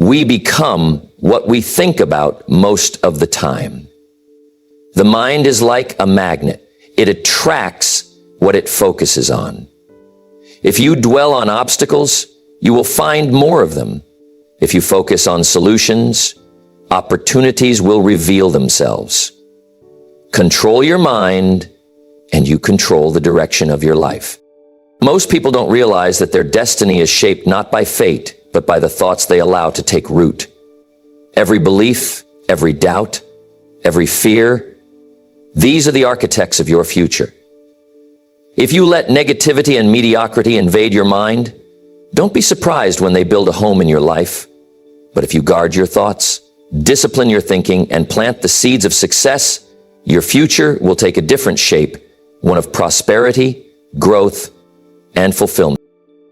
We become what we think about most of the time. The mind is like a magnet. It attracts what it focuses on. If you dwell on obstacles, you will find more of them. If you focus on solutions, opportunities will reveal themselves. Control your mind, and you control the direction of your life. Most people don't realize that their destiny is shaped not by fate, but by the thoughts they allow to take root. Every belief, every doubt, every fear, these are the architects of your future. If you let negativity and mediocrity invade your mind, don't be surprised when they build a home in your life. But if you guard your thoughts, discipline your thinking, and plant the seeds of success, your future will take a different shape, one of prosperity, growth, and fulfillment.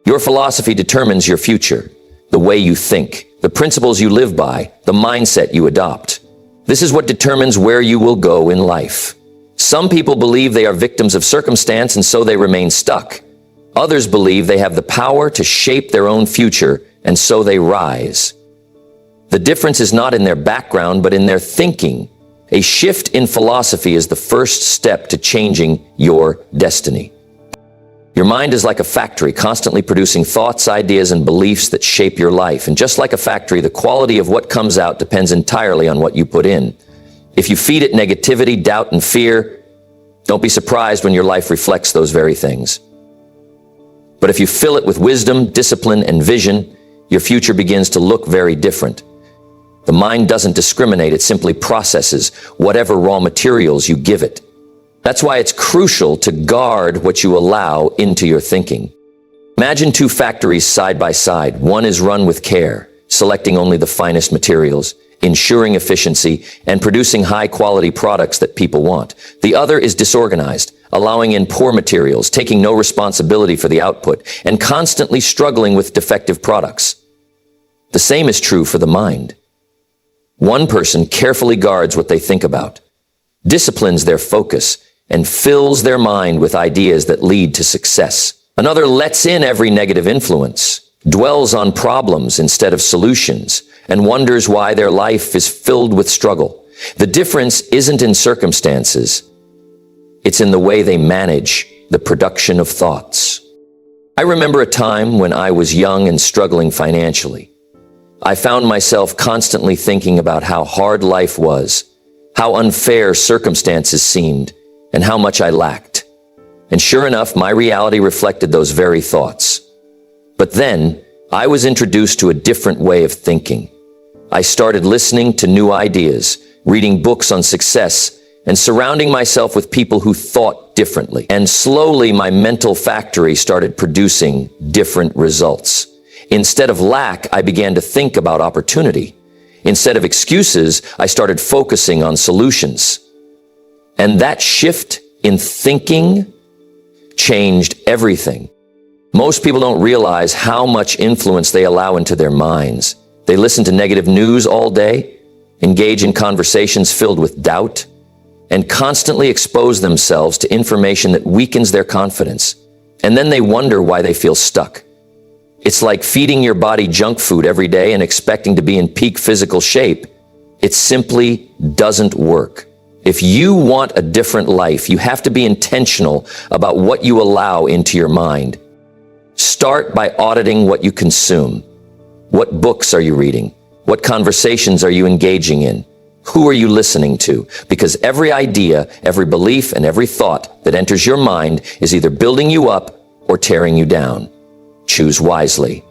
Your philosophy determines your future, the way you think, the principles you live by, the mindset you adopt. This is what determines where you will go in life. Some people believe they are victims of circumstance and so they remain stuck. Others believe they have the power to shape their own future and so they rise. The difference is not in their background but in their thinking. A shift in philosophy is the first step to changing your destiny. Your mind is like a factory, constantly producing thoughts, ideas, and beliefs that shape your life. And just like a factory, the quality of what comes out depends entirely on what you put in. If you feed it negativity, doubt, and fear, don't be surprised when your life reflects those very things. But if you fill it with wisdom, discipline, and vision, your future begins to look very different. The mind doesn't discriminate, it simply processes whatever raw materials you give it. That's why it's crucial to guard what you allow into your thinking. Imagine two factories side by side. One is run with care, selecting only the finest materials, ensuring efficiency, and producing high-quality products that people want. The other is disorganized, allowing in poor materials, taking no responsibility for the output, and constantly struggling with defective products. The same is true for the mind. One person carefully guards what they think about, disciplines their focus, and fills their mind with ideas that lead to success. Another lets in every negative influence, dwells on problems instead of solutions, and wonders why their life is filled with struggle. The difference isn't in circumstances. It's in the way they manage the production of thoughts. I remember a time when I was young and struggling financially. I found myself constantly thinking about how hard life was, how unfair circumstances seemed, and how much I lacked. And sure enough, my reality reflected those very thoughts. But then, I was introduced to a different way of thinking. I started listening to new ideas, reading books on success, and surrounding myself with people who thought differently. And slowly, my mental factory started producing different results. Instead of lack, I began to think about opportunity. Instead of excuses, I started focusing on solutions. And that shift in thinking changed everything. Most people don't realize how much influence they allow into their minds. They listen to negative news all day, engage in conversations filled with doubt, and constantly expose themselves to information that weakens their confidence. And then they wonder why they feel stuck. It's like feeding your body junk food every day and expecting to be in peak physical shape. It simply doesn't work. If you want a different life, you have to be intentional about what you allow into your mind. Start by auditing what you consume. What books are you reading? What conversations are you engaging in? Who are you listening to? Because every idea, every belief, and every thought that enters your mind is either building you up or tearing you down. Choose wisely.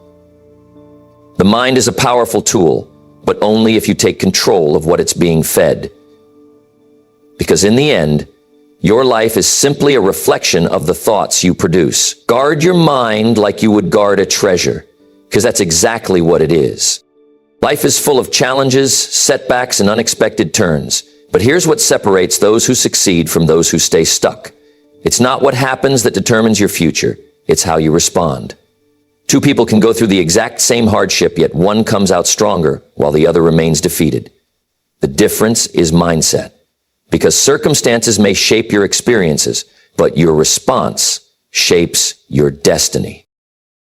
The mind is a powerful tool, but only if you take control of what it's being fed. Because in the end, your life is simply a reflection of the thoughts you produce. Guard your mind like you would guard a treasure, because that's exactly what it is. Life is full of challenges, setbacks, and unexpected turns. But here's what separates those who succeed from those who stay stuck. It's not what happens that determines your future. It's how you respond. Two people can go through the exact same hardship, yet one comes out stronger while the other remains defeated. The difference is mindset. Because circumstances may shape your experiences, but your response shapes your destiny.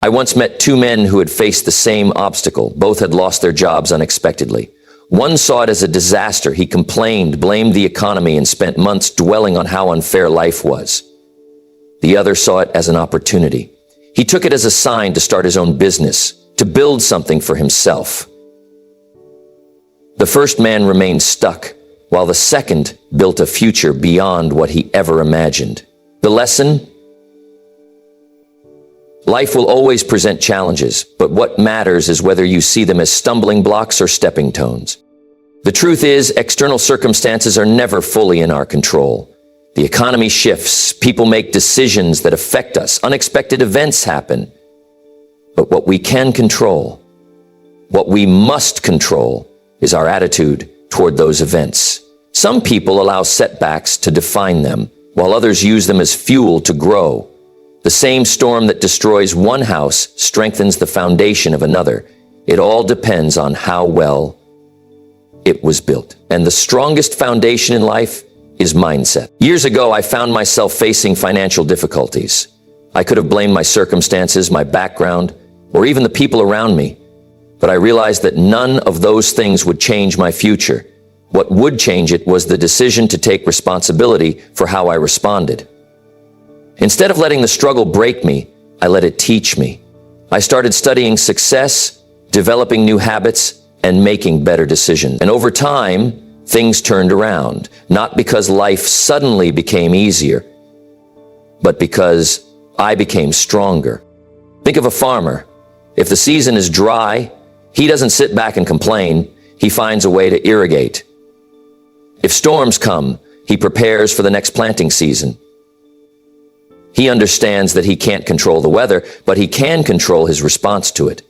I once met two men who had faced the same obstacle. Both had lost their jobs unexpectedly. One saw it as a disaster. He complained, blamed the economy, and spent months dwelling on how unfair life was. The other saw it as an opportunity. He took it as a sign to start his own business, to build something for himself. The first man remained stuck, while the second built a future beyond what he ever imagined. The lesson? Life will always present challenges, but what matters is whether you see them as stumbling blocks or stepping stones. The truth is, external circumstances are never fully in our control. The economy shifts, people make decisions that affect us, unexpected events happen. But what we can control, what we must control, is our attitude toward those events. Some people allow setbacks to define them, while others use them as fuel to grow. The same storm that destroys one house strengthens the foundation of another. It all depends on how well it was built. And the strongest foundation in life is mindset. Years ago, I found myself facing financial difficulties. I could have blamed my circumstances, my background, or even the people around me. But I realized that none of those things would change my future. What would change it was the decision to take responsibility for how I responded. Instead of letting the struggle break me, I let it teach me. I started studying success, developing new habits, and making better decisions. And over time, things turned around, not because life suddenly became easier, but because I became stronger. Think of a farmer. If the season is dry, he doesn't sit back and complain. He finds a way to irrigate. If storms come, he prepares for the next planting season. He understands that he can't control the weather, but he can control his response to it.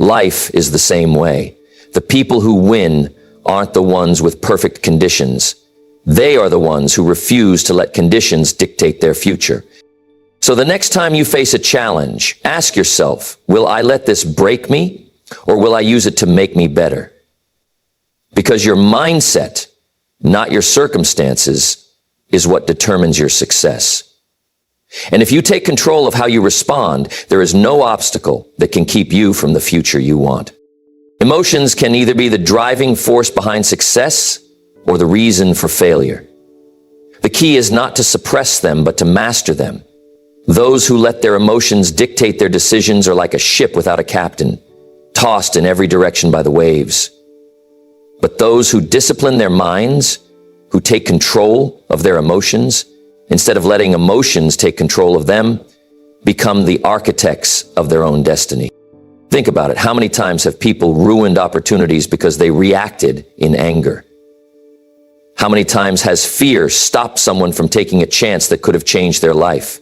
Life is the same way. The people who win aren't the ones with perfect conditions. They are the ones who refuse to let conditions dictate their future. So the next time you face a challenge, ask yourself, will I let this break me, or will I use it to make me better? Because your mindset, not your circumstances, is what determines your success. And if you take control of how you respond, there is no obstacle that can keep you from the future you want. Emotions can either be the driving force behind success or the reason for failure. The key is not to suppress them, but to master them. Those who let their emotions dictate their decisions are like a ship without a captain, tossed in every direction by the waves. But those who discipline their minds, who take control of their emotions, instead of letting emotions take control of them, become the architects of their own destiny. Think about it. How many times have people ruined opportunities because they reacted in anger? How many times has fear stopped someone from taking a chance that could have changed their life?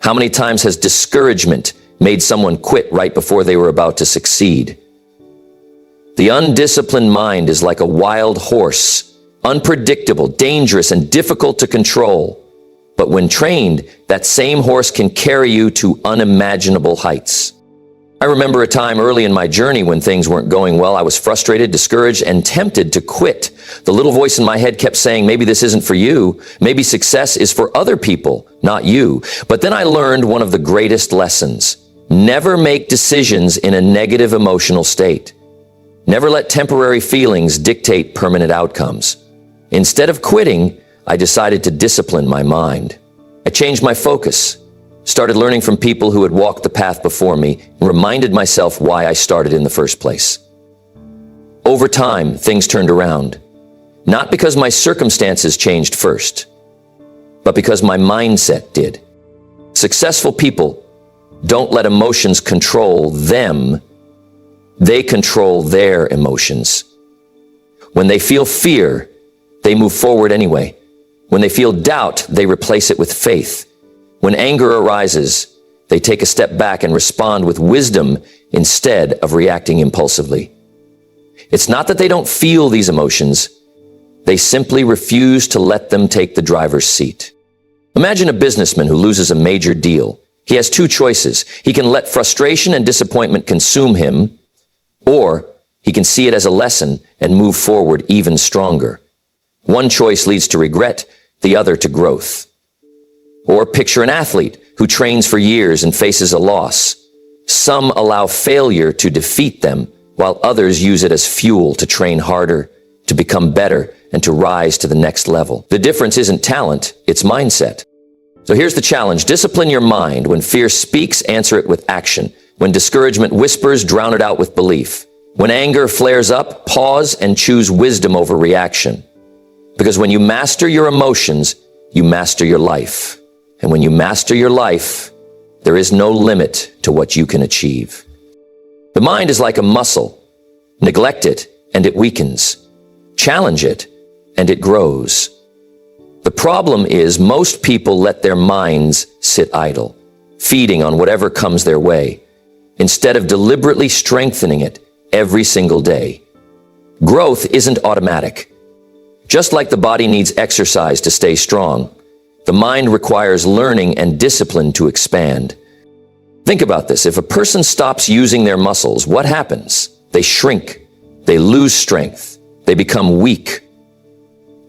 How many times has discouragement made someone quit right before they were about to succeed? The undisciplined mind is like a wild horse, unpredictable, dangerous, and difficult to control. But when trained, that same horse can carry you to unimaginable heights. I remember a time early in my journey when things weren't going well. I was frustrated, discouraged, and tempted to quit. The little voice in my head kept saying, maybe this isn't for you. Maybe success is for other people, not you. But then I learned one of the greatest lessons. Never make decisions in a negative emotional state. Never let temporary feelings dictate permanent outcomes. Instead of quitting, I decided to discipline my mind. I changed my focus, started learning from people who had walked the path before me, and reminded myself why I started in the first place. Over time, things turned around, not because my circumstances changed first, but because my mindset did. Successful people don't let emotions control them. They control their emotions. When they feel fear, they move forward anyway. When they feel doubt, they replace it with faith. When anger arises, they take a step back and respond with wisdom instead of reacting impulsively. It's not that they don't feel these emotions. They simply refuse to let them take the driver's seat. Imagine a businessman who loses a major deal. He has two choices. He can let frustration and disappointment consume him, or he can see it as a lesson and move forward even stronger. One choice leads to regret, the other to growth. Or picture an athlete who trains for years and faces a loss. Some allow failure to defeat them, while others use it as fuel to train harder, to become better, and to rise to the next level. The difference isn't talent, it's mindset. So here's the challenge. Discipline your mind. When fear speaks, answer it with action. When discouragement whispers, drown it out with belief. When anger flares up, pause and choose wisdom over reaction. Because when you master your emotions, you master your life. And when you master your life, there is no limit to what you can achieve. The mind is like a muscle. Neglect it, and it weakens. Challenge it, and it grows. The problem is most people let their minds sit idle, feeding on whatever comes their way, instead of deliberately strengthening it every single day. Growth isn't automatic. Just like the body needs exercise to stay strong, the mind requires learning and discipline to expand. Think about this. If a person stops using their muscles, what happens? They shrink. They lose strength. They become weak.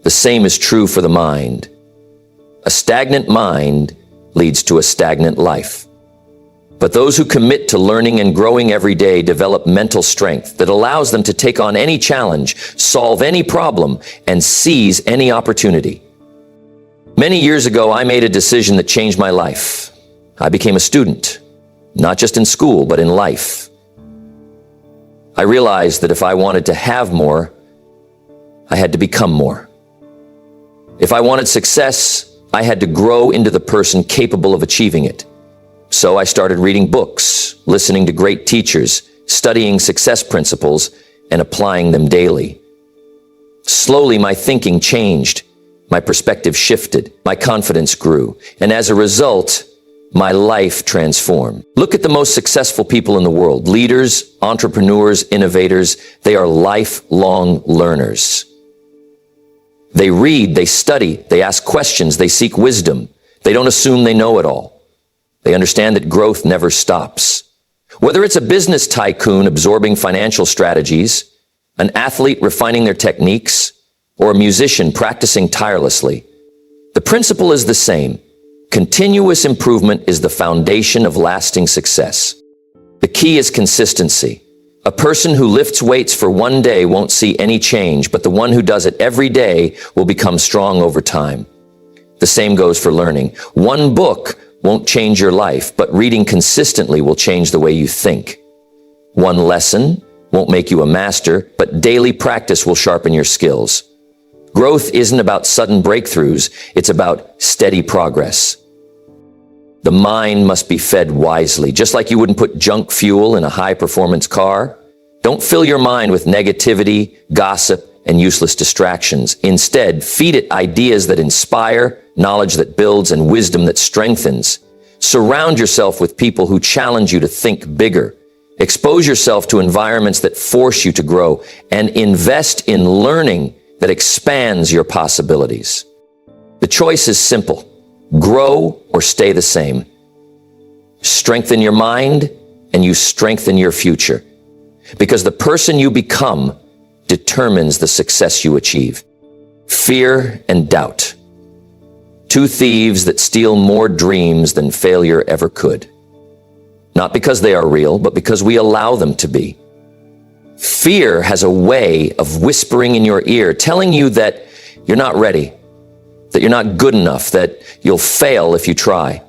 The same is true for the mind. A stagnant mind leads to a stagnant life. But those who commit to learning and growing every day develop mental strength that allows them to take on any challenge, solve any problem, and seize any opportunity. Many years ago, I made a decision that changed my life. I became a student, not just in school, but in life. I realized that if I wanted to have more, I had to become more. If I wanted success, I had to grow into the person capable of achieving it. So I started reading books, listening to great teachers, studying success principles, and applying them daily. Slowly, my thinking changed. My perspective shifted. My confidence grew. And as a result, my life transformed. Look at the most successful people in the world. Leaders, entrepreneurs, innovators. They are lifelong learners. They read, they study, they ask questions, they seek wisdom. They don't assume they know it all. They understand that growth never stops. Whether it's a business tycoon absorbing financial strategies, an athlete refining their techniques, or a musician practicing tirelessly, the principle is the same. Continuous improvement is the foundation of lasting success. The key is consistency. A person who lifts weights for one day won't see any change, but the one who does it every day will become strong over time. The same goes for learning. One book won't change your life, but reading consistently will change the way you think. One lesson won't make you a master, but daily practice will sharpen your skills. Growth isn't about sudden breakthroughs, it's about steady progress. The mind must be fed wisely, just like you wouldn't put junk fuel in a high-performance car. Don't fill your mind with negativity, gossip, and useless distractions. Instead, feed it ideas that inspire, knowledge that builds, and wisdom that strengthens. Surround yourself with people who challenge you to think bigger. Expose yourself to environments that force you to grow, and invest in learning that expands your possibilities. The choice is simple. Grow or stay the same. Strengthen your mind and you strengthen your future. Because the person you become determines the success you achieve. Fear and doubt. Two thieves that steal more dreams than failure ever could. Not because they are real, but because we allow them to be. Fear has a way of whispering in your ear, telling you that you're not ready, that you're not good enough, that you'll fail if you try.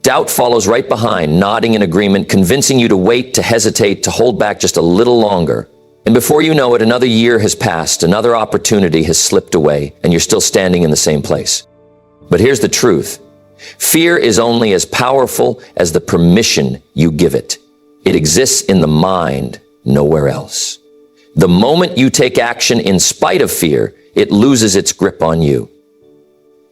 Doubt follows right behind, nodding in agreement, convincing you to wait, to hesitate, to hold back just a little longer. And before you know it, another year has passed, another opportunity has slipped away, and you're still standing in the same place. But here's the truth. Fear is only as powerful as the permission you give it. It exists in the mind, nowhere else. The moment you take action in spite of fear, it loses its grip on you.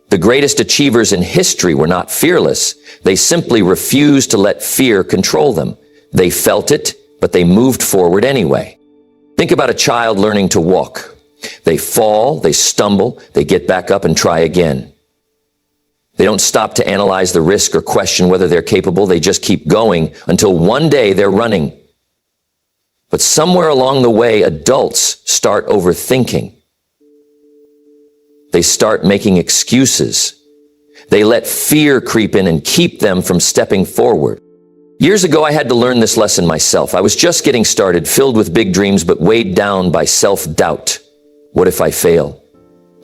The greatest achievers in history were not fearless. They simply refused to let fear control them. They felt it, but they moved forward anyway. Think about a child learning to walk. They fall, they stumble, they get back up and try again. They don't stop to analyze the risk or question whether they're capable. They just keep going until one day they're running. But somewhere along the way, adults start overthinking. They start making excuses. They let fear creep in and keep them from stepping forward. Years ago, I had to learn this lesson myself. I was just getting started, filled with big dreams, but weighed down by self-doubt. What if I fail?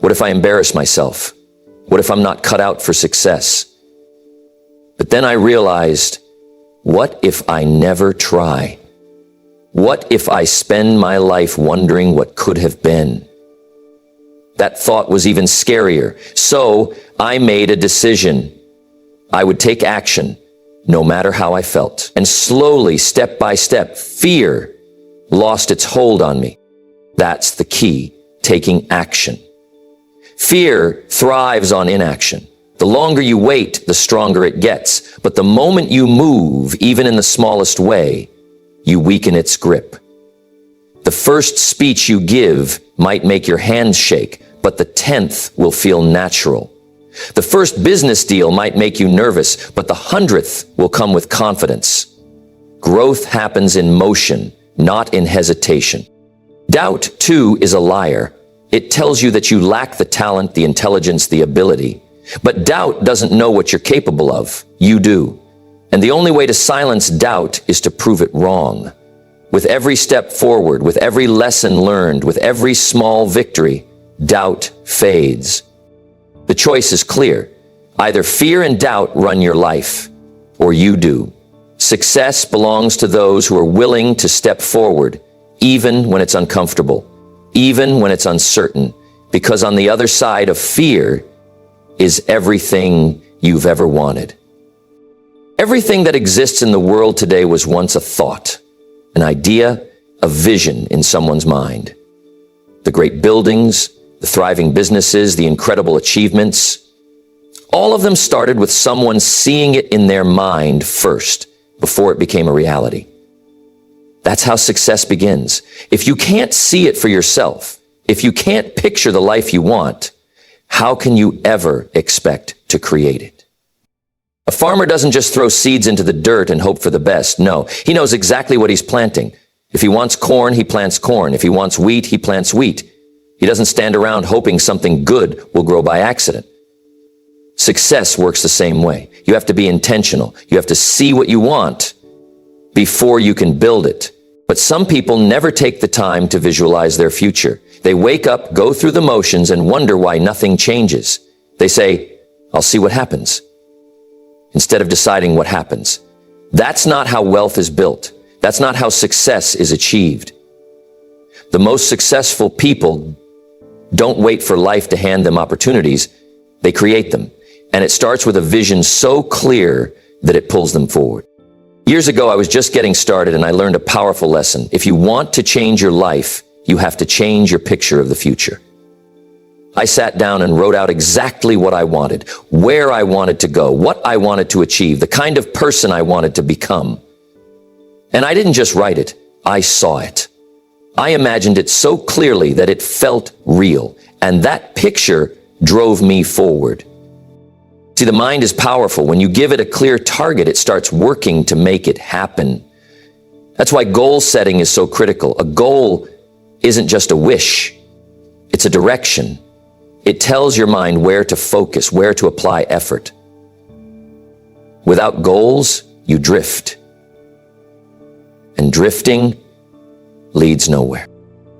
What if I embarrass myself? What if I'm not cut out for success? But then I realized, what if I never try? What if I spend my life wondering what could have been? That thought was even scarier. So I made a decision. I would take action, no matter how I felt. And slowly, step by step, fear lost its hold on me. That's the key, taking action. Fear thrives on inaction. The longer you wait, the stronger it gets. But the moment you move, even in the smallest way, you weaken its grip. The first speech you give might make your hands shake, but the 10th will feel natural. The first business deal might make you nervous, but the 100th will come with confidence. Growth happens in motion, not in hesitation. Doubt, too, is a liar. It tells you that you lack the talent, the intelligence, the ability. But doubt doesn't know what you're capable of. You do. And the only way to silence doubt is to prove it wrong. With every step forward, with every lesson learned, with every small victory, doubt fades. The choice is clear. Either fear and doubt run your life, or you do. Success belongs to those who are willing to step forward, even when it's uncomfortable, even when it's uncertain, because on the other side of fear is everything you've ever wanted. Everything that exists in the world today was once a thought, an idea, a vision in someone's mind. The great buildings, the thriving businesses, the incredible achievements, all of them started with someone seeing it in their mind first, before it became a reality. That's how success begins. If you can't see it for yourself, if you can't picture the life you want, how can you ever expect to create it? A farmer doesn't just throw seeds into the dirt and hope for the best. No, he knows exactly what he's planting. If he wants corn, he plants corn. If he wants wheat, he plants wheat. He doesn't stand around hoping something good will grow by accident. Success works the same way. You have to be intentional. You have to see what you want before you can build it. But some people never take the time to visualize their future. They wake up, go through the motions, and wonder why nothing changes. They say, I'll see what happens, instead of deciding what happens. That's not how wealth is built. That's not how success is achieved. The most successful people don't wait for life to hand them opportunities. They create them. And it starts with a vision so clear that it pulls them forward. Years ago, I was just getting started and I learned a powerful lesson. If you want to change your life, you have to change your picture of the future. I sat down and wrote out exactly what I wanted, where I wanted to go, what I wanted to achieve, the kind of person I wanted to become. And I didn't just write it, I saw it. I imagined it so clearly that it felt real, and that picture drove me forward. See, the mind is powerful. When you give it a clear target, it starts working to make it happen. That's why goal setting is so critical. A goal isn't just a wish, it's a direction. It tells your mind where to focus, where to apply effort. Without goals, you drift. And drifting leads nowhere.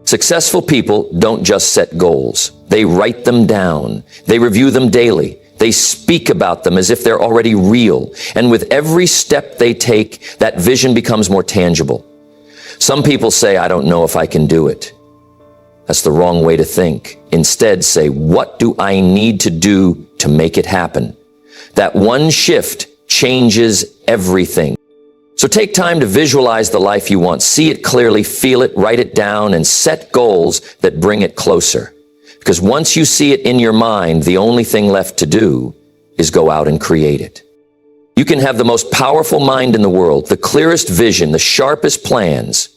Successful people don't just set goals. They write them down. They review them daily. They speak about them as if they're already real. And with every step they take, that vision becomes more tangible. Some people say, I don't know if I can do it. That's the wrong way to think. Instead, say, what do I need to do to make it happen? That one shift changes everything. So take time to visualize the life you want. See it clearly, feel it, write it down, and set goals that bring it closer. Because once you see it in your mind, the only thing left to do is go out and create it. You can have the most powerful mind in the world, the clearest vision, the sharpest plans,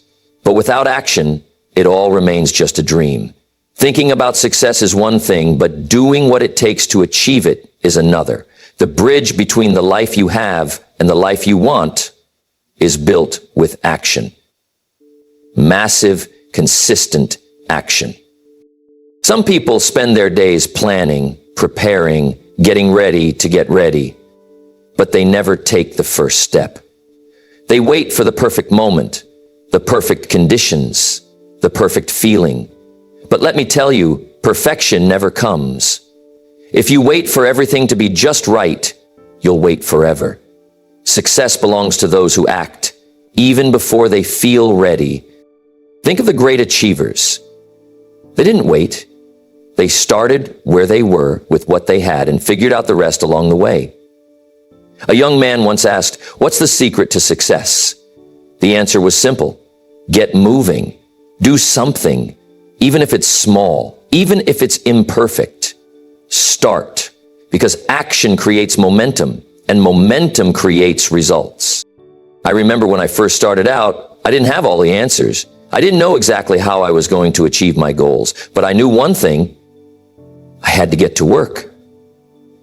but without action, it all remains just a dream. Thinking about success is one thing, but doing what it takes to achieve it is another. The bridge between the life you have and the life you want is built with action. Massive, consistent action. Some people spend their days planning, preparing, getting ready to get ready, but they never take the first step. They wait for the perfect moment, the perfect conditions, the perfect feeling. But let me tell you, perfection never comes. If you wait for everything to be just right, you'll wait forever. Success belongs to those who act, even before they feel ready. Think of the great achievers. They didn't wait. They started where they were with what they had and figured out the rest along the way. A young man once asked, "What's the secret to success?" The answer was simple. Get moving. Do something, even if it's small, even if it's imperfect. Start, because action creates momentum, and momentum creates results. I remember when I first started out, I didn't have all the answers. I didn't know exactly how I was going to achieve my goals, but I knew one thing. I had to get to work.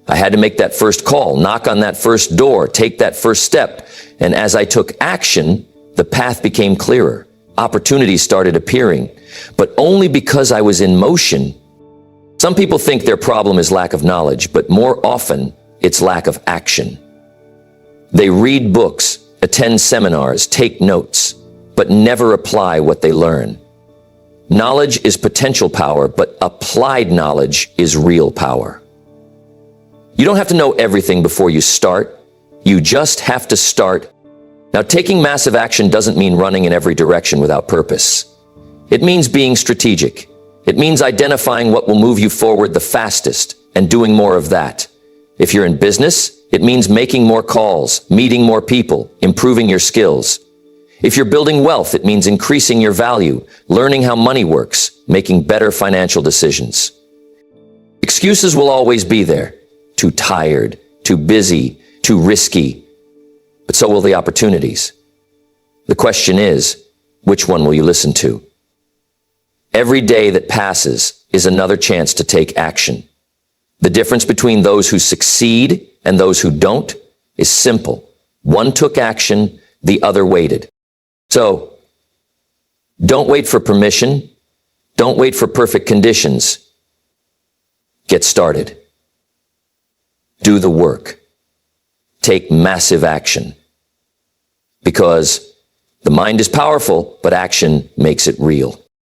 I had to make that first call, knock on that first door, take that first step. And as I took action, the path became clearer. Opportunities started appearing, but only because I was in motion. Some people think their problem is lack of knowledge, but more often it's lack of action. They read books, attend seminars, take notes, but never apply what they learn. Knowledge is potential power, but applied knowledge is real power. You don't have to know everything before you start. You just have to start. Now, taking massive action doesn't mean running in every direction without purpose. It means being strategic. It means identifying what will move you forward the fastest and doing more of that. If you're in business, it means making more calls, meeting more people, improving your skills. If you're building wealth, it means increasing your value, learning how money works, making better financial decisions. Excuses will always be there. Too tired, too busy, too risky. But so will the opportunities. The question is, which one will you listen to? Every day that passes is another chance to take action. The difference between those who succeed and those who don't is simple. One took action, the other waited. So, don't wait for permission. Don't wait for perfect conditions. Get started. Do the work. Take massive action. Because the mind is powerful, but action makes it real.